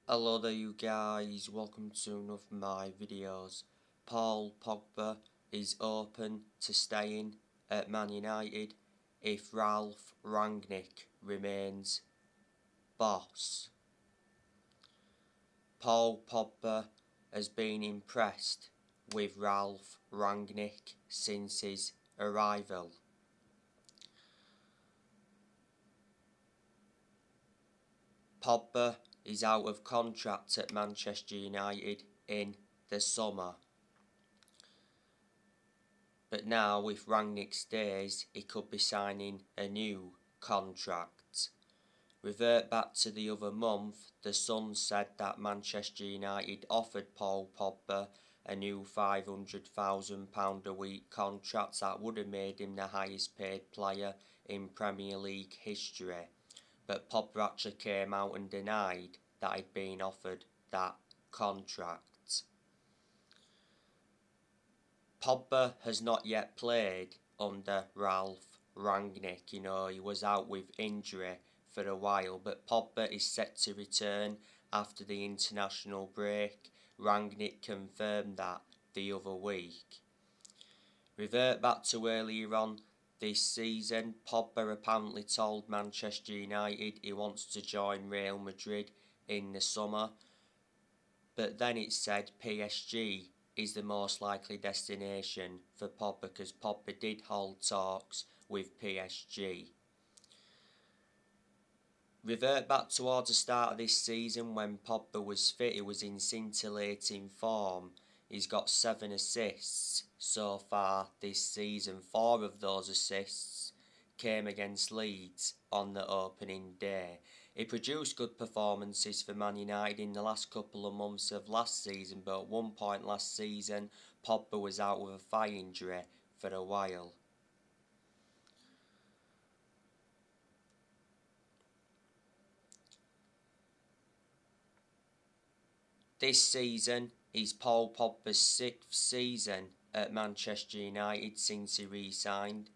Hello there you guys, welcome to one of my videos. Paul Pogba is open to staying at Man United if Ralph Rangnick remains boss. Paul Pogba has been impressed with Ralph Rangnick since his arrival. Pogba is out of contract at Manchester United in the summer. But now, if Rangnick stays, he could be signing a new contract. Revert back to the other month, the Sun said that Manchester United offered Paul Pogba a new £500,000 a week contract that would have made him the highest paid player in Premier League history. But Pogba actually came out and denied that he'd been offered that contract. Pogba has not yet played under Ralph Rangnick. He was out with injury for a while, but Pogba is set to return after the international break. Rangnick confirmed that the other week. Revert back to earlier on this season, Pogba apparently told Manchester United he wants to join Real Madrid in the summer, but then it said PSG is the most likely destination for Pogba because Pogba did hold talks with PSG. Revert back towards the start of this season when Pogba was fit, he was in scintillating form. He's got 7 assists so far this season. 4 of those assists came against Leeds on the opening day. He produced good performances for Man United in the last couple of months of last season, but at one point last season, Pogba was out with a thigh injury for a while. This season is Paul Pogba's 6th season at Manchester United since he re-signed.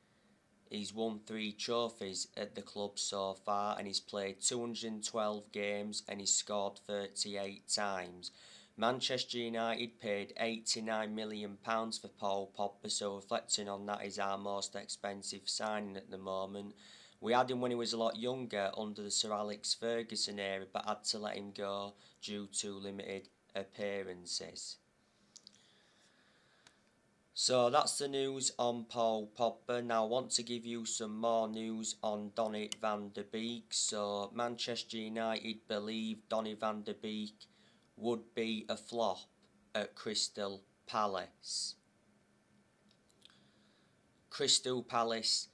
He's won 3 trophies at the club so far, and he's played 212 games and he's scored 38 times. Manchester United paid £89 million for Paul Pogba, so reflecting on that, is our most expensive signing at the moment. We had him when he was a lot younger under the Sir Alex Ferguson era, but had to let him go due to limited appearances. So that's the news on Paul Pogba. Now I want to give you some more news on Donny van de Beek. So Manchester United believe Donny van de Beek would be a flop at Crystal Palace. Crystal Palace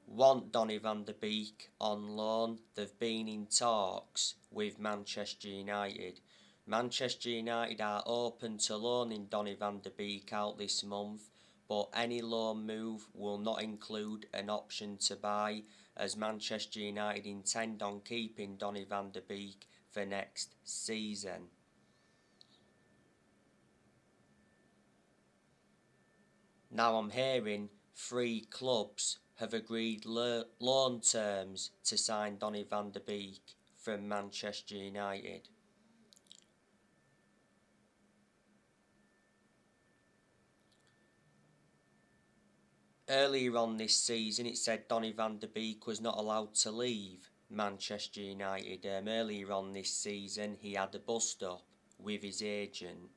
want Donny van de Beek on loan. They've been in talks with Manchester United. Manchester United are open to loaning Donny van de Beek out this month, but any loan move will not include an option to buy, as Manchester United intend on keeping Donny van de Beek for next season. Now I'm hearing 3 clubs have agreed loan terms to sign Donny van de Beek from Manchester United. Earlier on this season, it said Donny van de Beek was not allowed to leave Manchester United. Earlier on this season, he had a bust-up with his agent.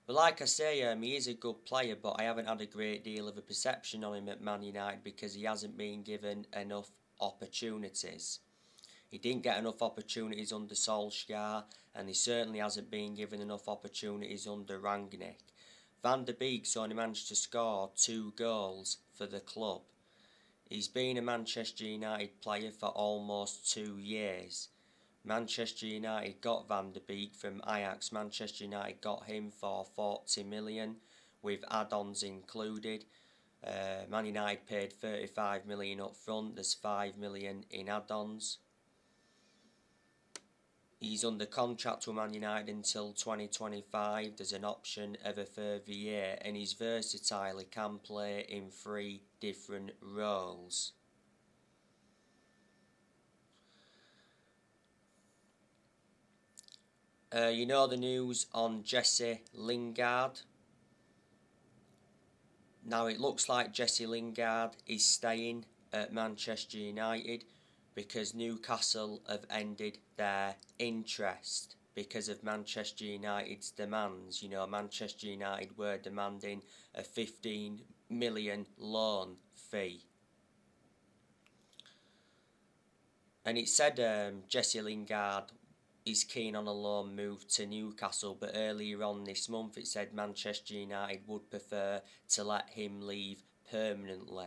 But like I say, he is a good player, but I haven't had a great deal of a perception on him at Man United because he hasn't been given enough opportunities. He didn't get enough opportunities under Solskjaer, and he certainly hasn't been given enough opportunities under Rangnick. Van de Beek's only managed to score 2 goals for the club. He's been a Manchester United player for almost 2 years. Manchester United got Van de Beek from Ajax. Manchester United got him for 40 million with add-ons included. Man United paid 35 million up front. There's 5 million in add-ons. He's under contract with Man United until 2025. There's an option of a further year, and he's versatile. He can play in 3 different roles. You know the news on Jesse Lingard. Now it looks like Jesse Lingard is staying at Manchester United because Newcastle have ended their interest because of Manchester United's demands. You know, Manchester United were demanding a 15 million loan fee. And it said Jesse Lingard is keen on a loan move to Newcastle, but earlier on this month it said Manchester United would prefer to let him leave permanently.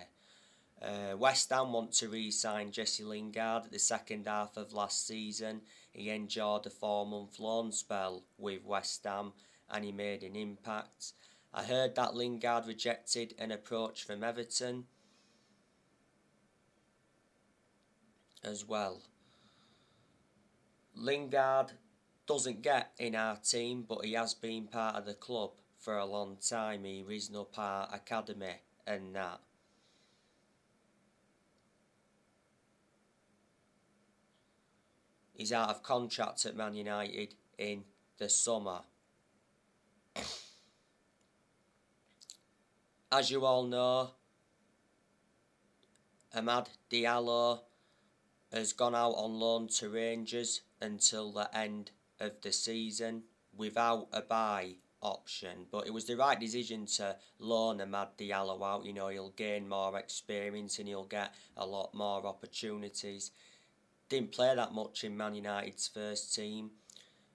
West Ham want to re-sign Jesse Lingard at the second half of last season. He endured a 4-month loan spell with West Ham and he made an impact. I heard that Lingard rejected an approach from Everton as well. Lingard doesn't get in our team, but he has been part of the club for a long time. He risen up our academy and that. He's out of contract at Man United in the summer. As you all know, Amad Diallo has gone out on loan to Rangers until the end of the season without a buy option, but it was the right decision to loan Amad Diallo out. You know, he'll gain more experience and he'll get a lot more opportunities. Didn't play that much in Man United's first team,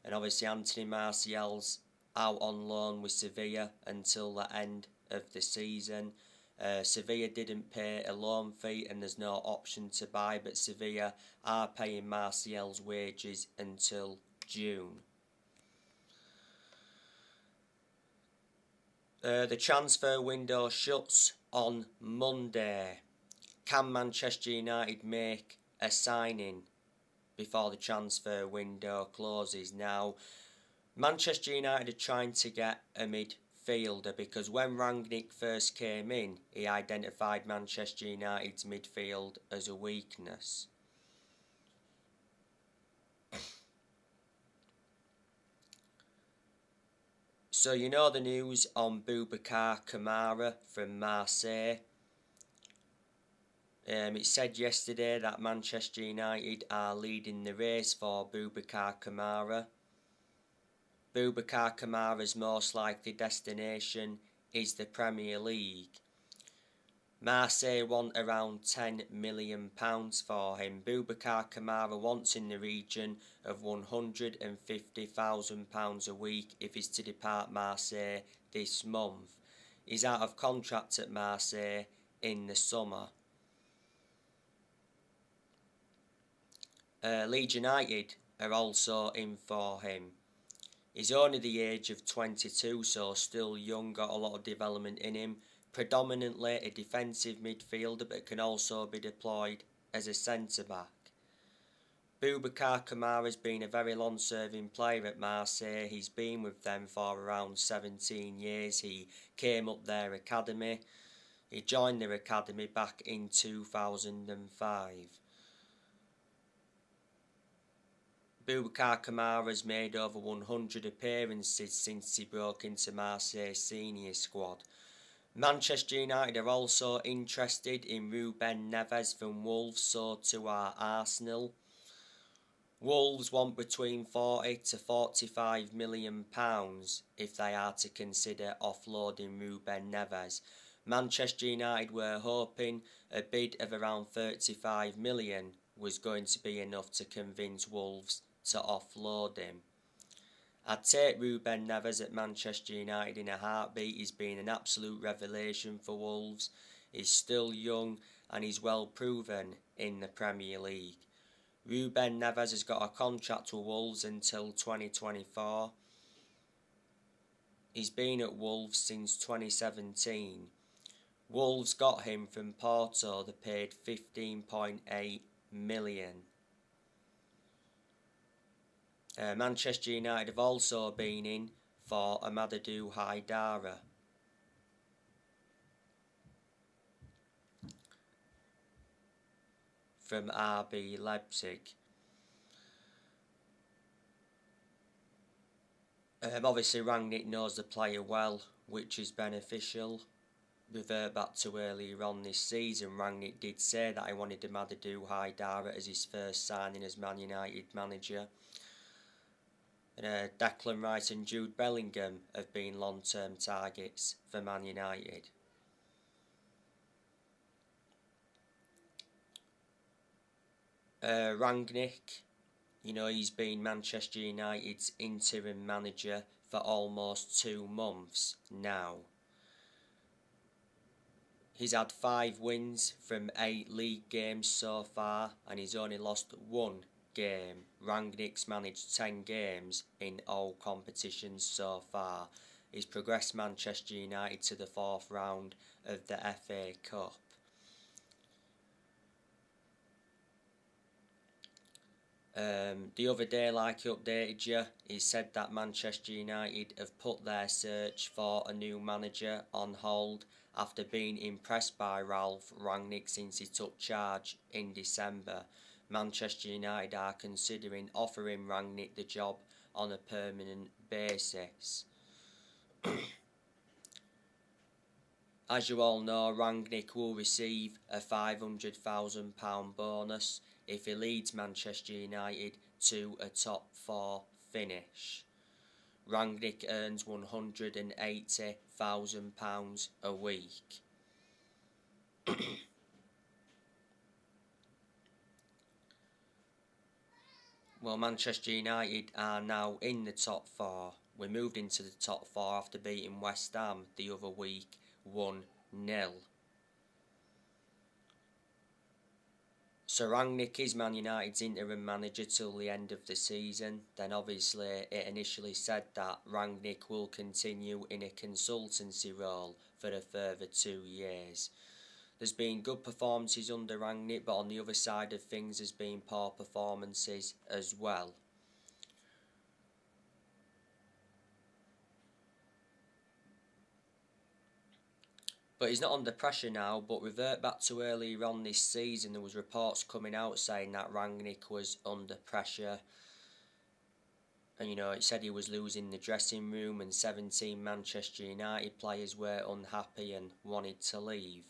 and obviously Anthony Martial's out on loan with Sevilla until the end of the season. Sevilla didn't pay a loan fee and there's no option to buy, but Sevilla are paying Martial's wages until June. The transfer window shuts on Monday. Can Manchester United make a signing before the transfer window closes? Now, Manchester United are trying to get a midfielder because when Rangnick first came in, he identified Manchester United's midfield as a weakness. So you know the news on Boubacar Kamara from Marseille. It said yesterday that Manchester United are leading the race for Boubacar Kamara. Boubacar Kamara's most likely destination is the Premier League. Marseille want around £10 million for him. Boubacar Kamara wants in the region of £150,000 a week if he's to depart Marseille this month. He's out of contract at Marseille in the summer. Leeds United are also in for him. He's only the age of 22, so still young, got a lot of development in him. Predominantly a defensive midfielder, but can also be deployed as a centre-back. Boubacar Kamara has been a very long-serving player at Marseille. He's been with them for around 17 years. He came up their academy. He joined their academy back in 2005. Boubacar Kamara has made over 100 appearances since he broke into Marseille's senior squad. Manchester United are also interested in Ruben Neves from Wolves, so too are Arsenal. Wolves want between £40 to £45 million if they are to consider offloading Ruben Neves. Manchester United were hoping a bid of around £35 million was going to be enough to convince Wolves to offload him. I'd take Ruben Neves at Manchester United in a heartbeat. He's been an absolute revelation for Wolves. He's still young and he's well proven in the Premier League. Ruben Neves has got a contract with Wolves until 2024. He's been at Wolves since 2017. Wolves got him from Porto. They paid £15.8 million. Manchester United have also been in for Amadou Haidara. From RB Leipzig. Obviously Rangnick knows the player well, which is beneficial. Revert back to earlier on this season, Rangnick did say that he wanted Amadou Haidara as his first signing as Man United manager. And Declan Rice and Jude Bellingham have been long-term targets for Man United. Rangnick, he's been Manchester United's interim manager for almost 2 months now. He's had 5 wins from 8 league games so far, and he's only lost 1 game. Rangnick's managed 10 games in all competitions so far. He's progressed Manchester United to the 4th round of the FA Cup. The other day, like he updated you, he said that Manchester United have put their search for a new manager on hold after being impressed by Ralph Rangnick since he took charge in December. Manchester United are considering offering Rangnick the job on a permanent basis. As you all know, Rangnick will receive a £500,000 bonus if he leads Manchester United to a top 4 finish. Rangnick earns £180,000 a week. Well, Manchester United are now in the top 4. We moved into the top 4 after beating West Ham the other week 1-0. So Rangnick is Man United's interim manager till the end of the season. Then obviously it initially said that Rangnick will continue in a consultancy role for a further 2 years. There's been good performances under Rangnick, but on the other side of things there's been poor performances as well. But he's not under pressure now, but revert back to earlier on this season, there was reports coming out saying that Rangnick was under pressure. And it said he was losing the dressing room and 17 Manchester United players were unhappy and wanted to leave.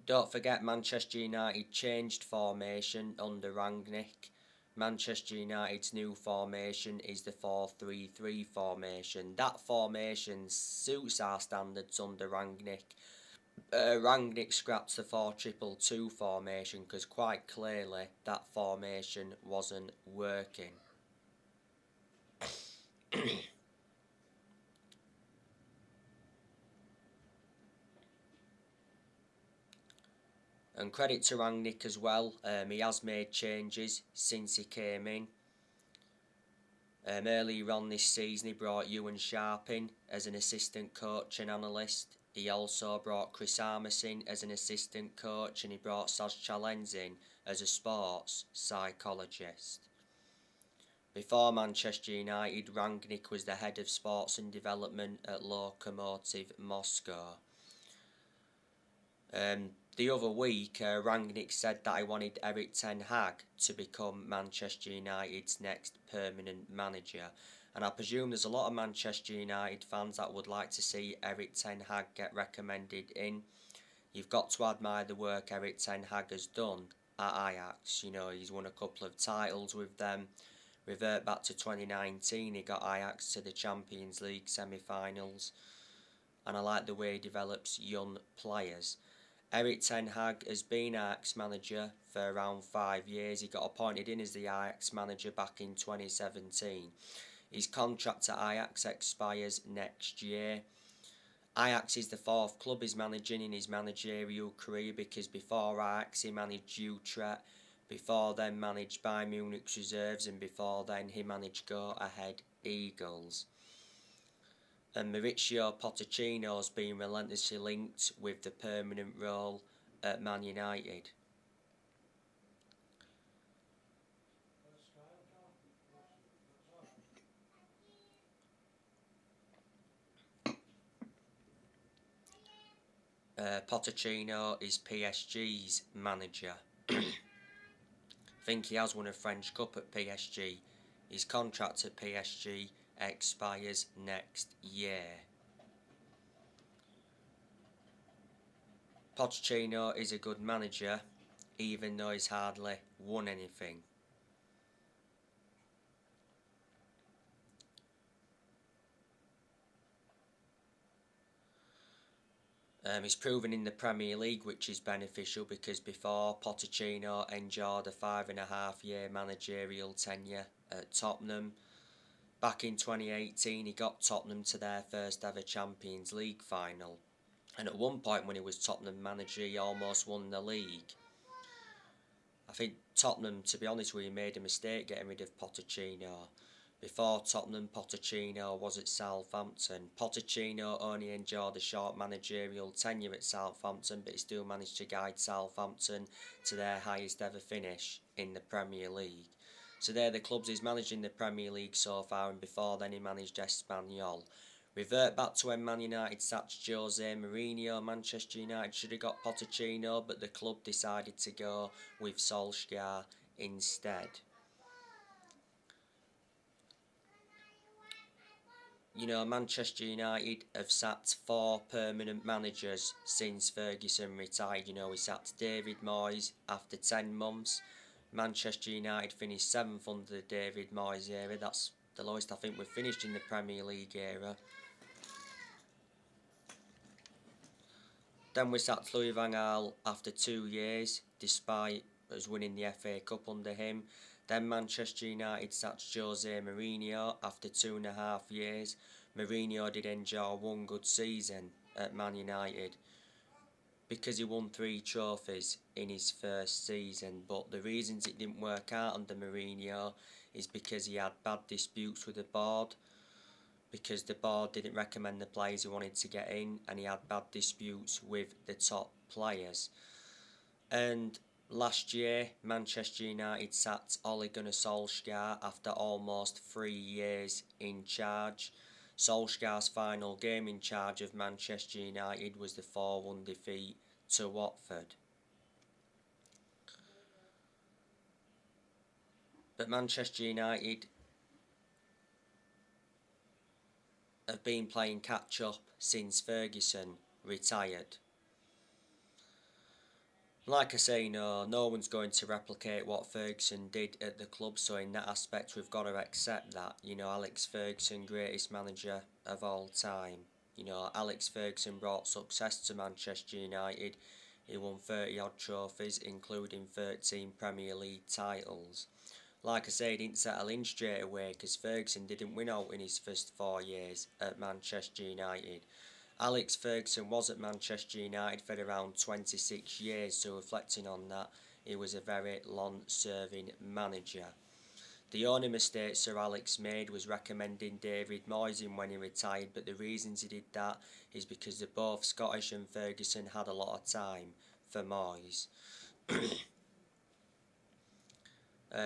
Don't forget Manchester United changed formation under Rangnick. Manchester United's new formation is the 4-3-3 formation. That formation suits our standards under Rangnick. Rangnick scrapped the 4-2-2 formation because quite clearly that formation wasn't working. And credit to Rangnick as well, he has made changes since he came in. Earlier on this season he brought Ewan Sharp in as an assistant coach and analyst. He also brought Chris Armas in as an assistant coach, and he brought Saz Chalens in as a sports psychologist. Before Manchester United, Rangnick was the head of sports and development at Lokomotiv Moscow. The other week, Rangnick said that he wanted Erik Tenhack to become Manchester United's next permanent manager. And I presume there's a lot of Manchester United fans that would like to see Erik Tenhack get recommended in. You've got to admire the work Erik Tenhack has done at Ajax. He's won a couple of titles with them. Revert back to 2019, he got Ajax to the Champions League semi-finals. And I like the way he develops young players. Erik Tenhack has been Ajax manager for around 5 years. He got appointed in as the Ajax manager back in 2017. His contract at Ajax expires next year. Ajax is the 4th club he's managing in his managerial career, because before Ajax he managed Utrecht, before then managed Bayern Munich's reserves, and before then he managed Go Ahead Eagles. And Mauricio Pochettino's been relentlessly linked with the permanent role at Man United. Pochettino is PSG's manager. I think he has won a French Cup at PSG His contract at PSG expires next year. Pochettino is a good manager, even though he's hardly won anything. He's proven in the Premier League, which is beneficial because before Pochettino endured a 5.5-year managerial tenure at Tottenham. Back in 2018, he got Tottenham to their first ever Champions League final. And at one point when he was Tottenham manager, he almost won the league. I think Tottenham, to be honest with you, made a mistake getting rid of Pochettino. Before Tottenham, Pochettino was at Southampton. Pochettino only endured a short managerial tenure at Southampton, but he still managed to guide Southampton to their highest ever finish in the Premier League. So they're the clubs he's managed in the Premier League so far, and before then he managed Espanyol. Revert back to when Man United sacked Jose Mourinho. Manchester United should have got Pochettino, but the club decided to go with Solskjaer instead. You know, Manchester United have sacked 4 permanent managers since Ferguson retired. You know, we sacked David Moyes after 10 months. Manchester United finished 7th under the David Moyes era. That's the lowest I think we've finished in the Premier League era. Then we sacked Louis van Gaal after 2 years, despite us winning the FA Cup under him. Then Manchester United sacked Jose Mourinho after 2.5 years. Mourinho did enjoy 1 good season at Man United because he won 3 trophies in his first season. But the reasons it didn't work out under Mourinho is because he had bad disputes with the board, because the board didn't recommend the players he wanted to get in, and he had bad disputes with the top players. And last year, Manchester United sacked Ole Gunnar Solskjaer after almost 3 years in charge. Solskjaer's final game in charge of Manchester United was the 4-1 defeat to Watford. But Manchester United have been playing catch-up since Ferguson retired. Like I say, no one's going to replicate what Ferguson did at the club, so in that aspect we've got to accept that. You know, Alex Ferguson, greatest manager of all time. You know, Alex Ferguson brought success to Manchester United. He won 30 odd trophies, including 13 Premier League titles. Like I say, he didn't settle in straight away because Ferguson didn't win out in his first 4 years at Manchester United. Alex Ferguson was at Manchester United for around 26 years, so reflecting on that, he was a very long-serving manager. The only mistake Sir Alex made was recommending David Moyes in when he retired, but the reasons he did that is because both Scottish and Ferguson had a lot of time for Moyes.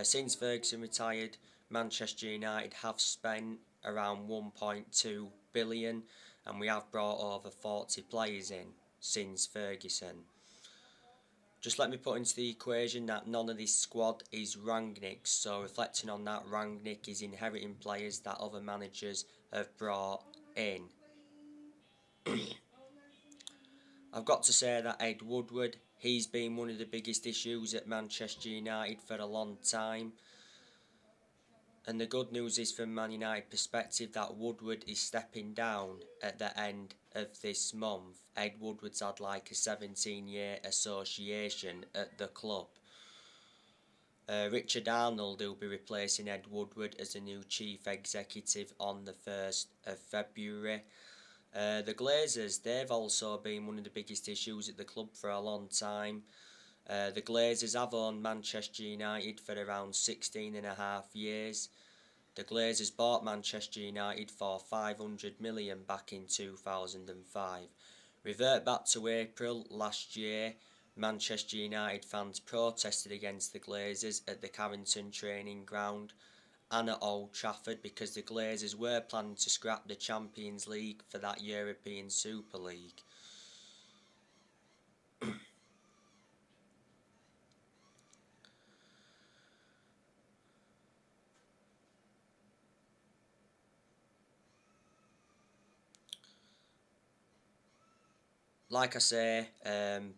Since Ferguson retired, Manchester United have spent around 1.2 billion, and we have brought over 40 players in since Ferguson. Just let me put into the equation that none of this squad is Rangnick's, so reflecting on that, Rangnick is inheriting players that other managers have brought in. I've got to say that Ed Woodward, he's been one of the biggest issues at Manchester United for a long time. And the good news is, from Man United perspective, that Woodward is stepping down at the end of this month. Ed Woodward's had like a 17-year association at the club. Richard Arnold will be replacing Ed Woodward as the new chief executive on the 1st of February. The Glazers, they've also been one of the biggest issues at the club for a long time. The Glazers have owned Manchester United for around 16.5 years. The Glazers bought Manchester United for 500 million back in 2005. Revert back to April last year, Manchester United fans protested against the Glazers at the Carrington training ground and at Old Trafford because the Glazers were planning to scrap the Champions League for that European Super League. like I say,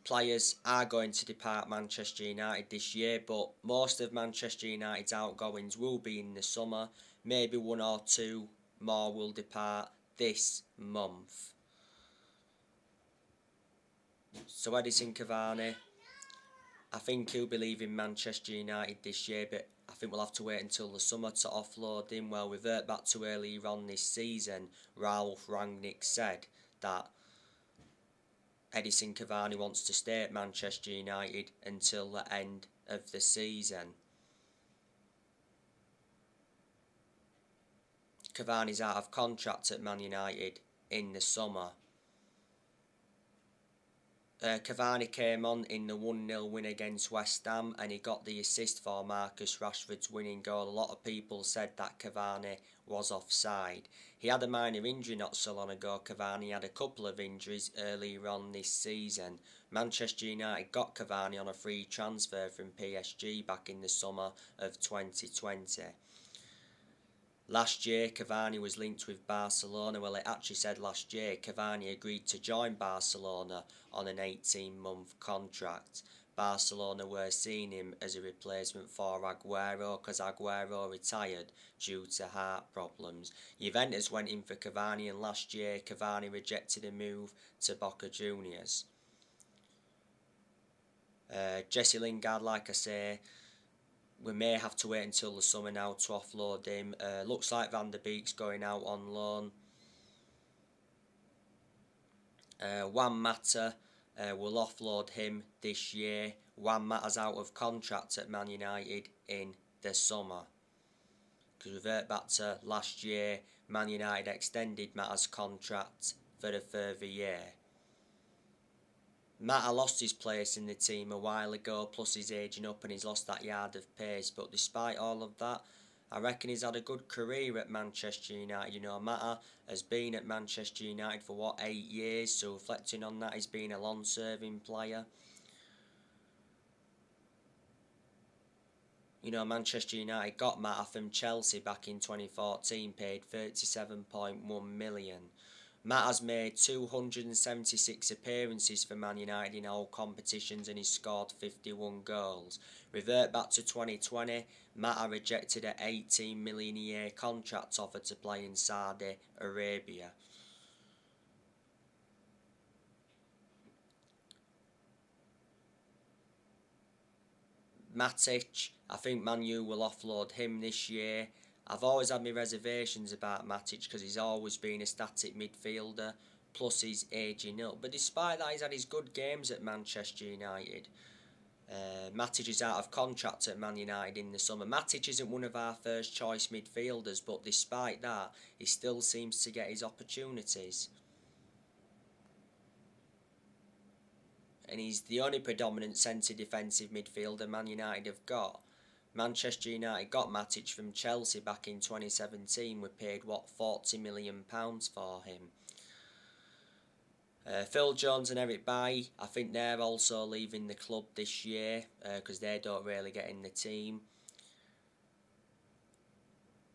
players are going to depart Manchester United this year, but most of Manchester United's outgoings will be in the summer. Maybe one or two more will depart this month. So Edison Cavani, I think he'll be leaving Manchester United this year, but I think we'll have to wait until the summer to offload him. Well, we revert back to earlier on this season. Ralph Rangnick said that Edison Cavani wants to stay at Manchester United until the end of the season. Cavani's out of contract at Man United in the summer. Cavani came on in the 1-0 win against West Ham and he got the assist for Marcus Rashford's winning goal. A lot of people said that Cavani was offside. He had a minor injury not so long ago. Cavani had a couple of injuries earlier on this season. Manchester United got Cavani on a free transfer from PSG back in the summer of 2020. Last year, Cavani was linked with Barcelona. Well, it actually said last year Cavani agreed to join Barcelona on an 18-month contract. Barcelona were seeing him as a replacement for Aguero because Aguero retired due to heart problems. Juventus went in for Cavani and last year Cavani rejected a move to Boca Juniors. Jesse Lingard, like I say, we may have to wait until the summer now to offload him. Looks like Van der Beek's going out on loan. Juan Mata will offload him this year. Juan Mata's out of contract at Man United in the summer. Because revert back to last year, Man United extended Mata's contract for a further year. Mata lost his place in the team a while ago, plus he's ageing up and he's lost that yard of pace. But despite all of that, I reckon he's had a good career at Manchester United. You know, Mata has been at Manchester United for 8 years, so reflecting on that, he's been a long-serving player. You know, Manchester United got Mata from Chelsea back in 2014, paid £37.1 million. Mata's made 276 appearances for Man United in all competitions and he's scored 51 goals. Revert back to 2020, Mata rejected an £18 million a year contract offer to play in Saudi Arabia. Matic, I think Man U will offload him this year. I've always had my reservations about Matic because he's always been a static midfielder, plus he's ageing up. But despite that, he's had his good games at Manchester United. Matic is out of contract at Man United in the summer. Matic isn't one of our first choice midfielders, but despite that, he still seems to get his opportunities. And he's the only predominant centre defensive midfielder Man United have got. Manchester United got Matic from Chelsea back in 2017. We paid, £40 million for him. Phil Jones and Eric Bailly, I think they're also leaving the club this year because they don't really get in the team.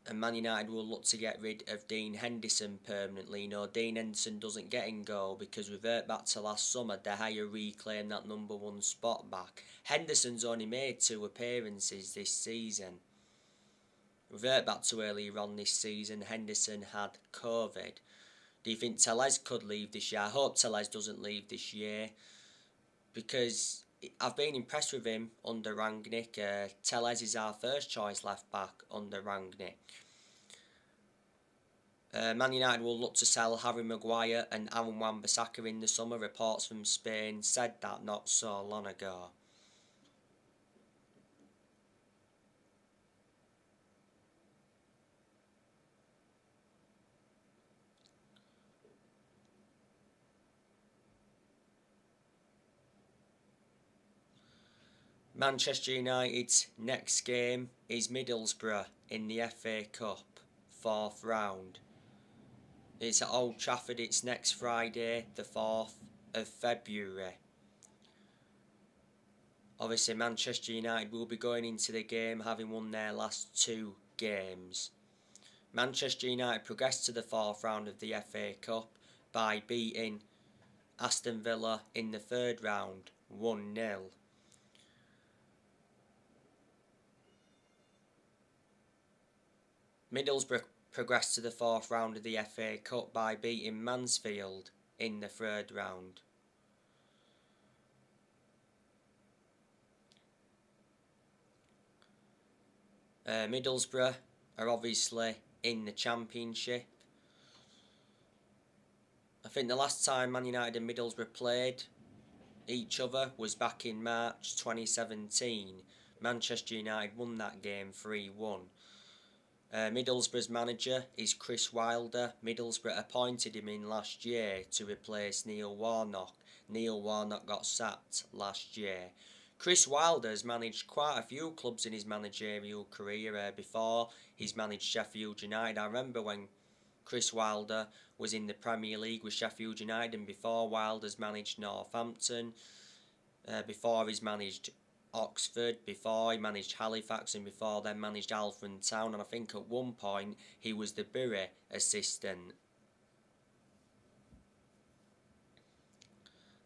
And Man United will look to get rid of Dean Henderson permanently. You know, Dean Henderson doesn't get in goal because revert back to last summer, De Gea reclaimed that number 1 spot back. Henderson's only made 2 appearances this season. Revert back to earlier on this season, Henderson had COVID. Do you think Tellez could leave this year? I hope Tellez doesn't leave this year because I've been impressed with him under Rangnick. Tellez is our first choice left back under Rangnick. Man United will look to sell Harry Maguire and Aaron Wan-Bissaka in the summer. Reports from Spain said that not so long ago. Manchester United's next game is Middlesbrough in the FA Cup, 4th round. It's at Old Trafford, it's next Friday, the 4th of February. Obviously Manchester United will be going into the game having won their last 2 games. Manchester United progressed to the 4th round of the FA Cup by beating Aston Villa in the third round, 1-0. Middlesbrough progressed to the fourth round of the FA Cup by beating Mansfield in the third round. Middlesbrough are obviously in the Championship. I think the last time Man United and Middlesbrough played each other was back in March 2017. Manchester United won that game 3-1. Middlesbrough's manager is Chris Wilder. Middlesbrough appointed him in last year to replace Neil Warnock. Neil Warnock got sacked last year. Chris Wilder has managed quite a few clubs in his managerial career before. He's managed Sheffield United. I remember when Chris Wilder was in the Premier League with Sheffield United, and before Wilder's managed Northampton, before he's managed Oxford, before he managed Halifax, and before then managed Alfred Town, and I think at one point he was the Bury assistant.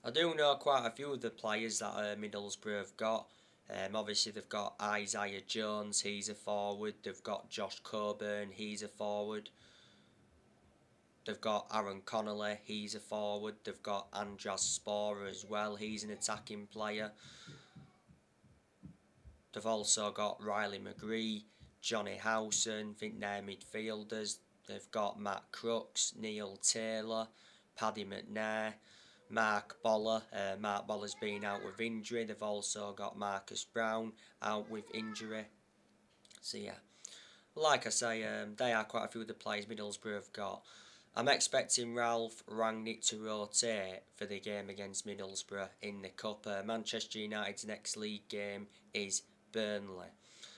I do know quite a few of the players that Middlesbrough have got. Obviously they've got Isaiah Jones, he's a forward. They've got Josh Coburn, he's a forward. They've got Aaron Connolly, he's a forward. They've got Andras Sporer as well, he's an attacking player. They've also got Riley McGree, Johnny Howson, I think they're midfielders. They've got Matt Crooks, Neil Taylor, Paddy McNair, Mark Boller. Mark Boller's been out with injury. They've also got Marcus Brown out with injury. So yeah, like I say, they are quite a few of the players Middlesbrough have got. I'm expecting Ralph Rangnick to rotate for the game against Middlesbrough in the Cup. Manchester United's next league game is Burnley.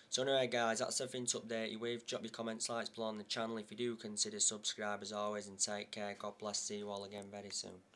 So anyway guys, that's everything to update you with. Drop your comments, likes below on the channel if you do consider subscribe as always, and take care. God bless. See you all again very soon.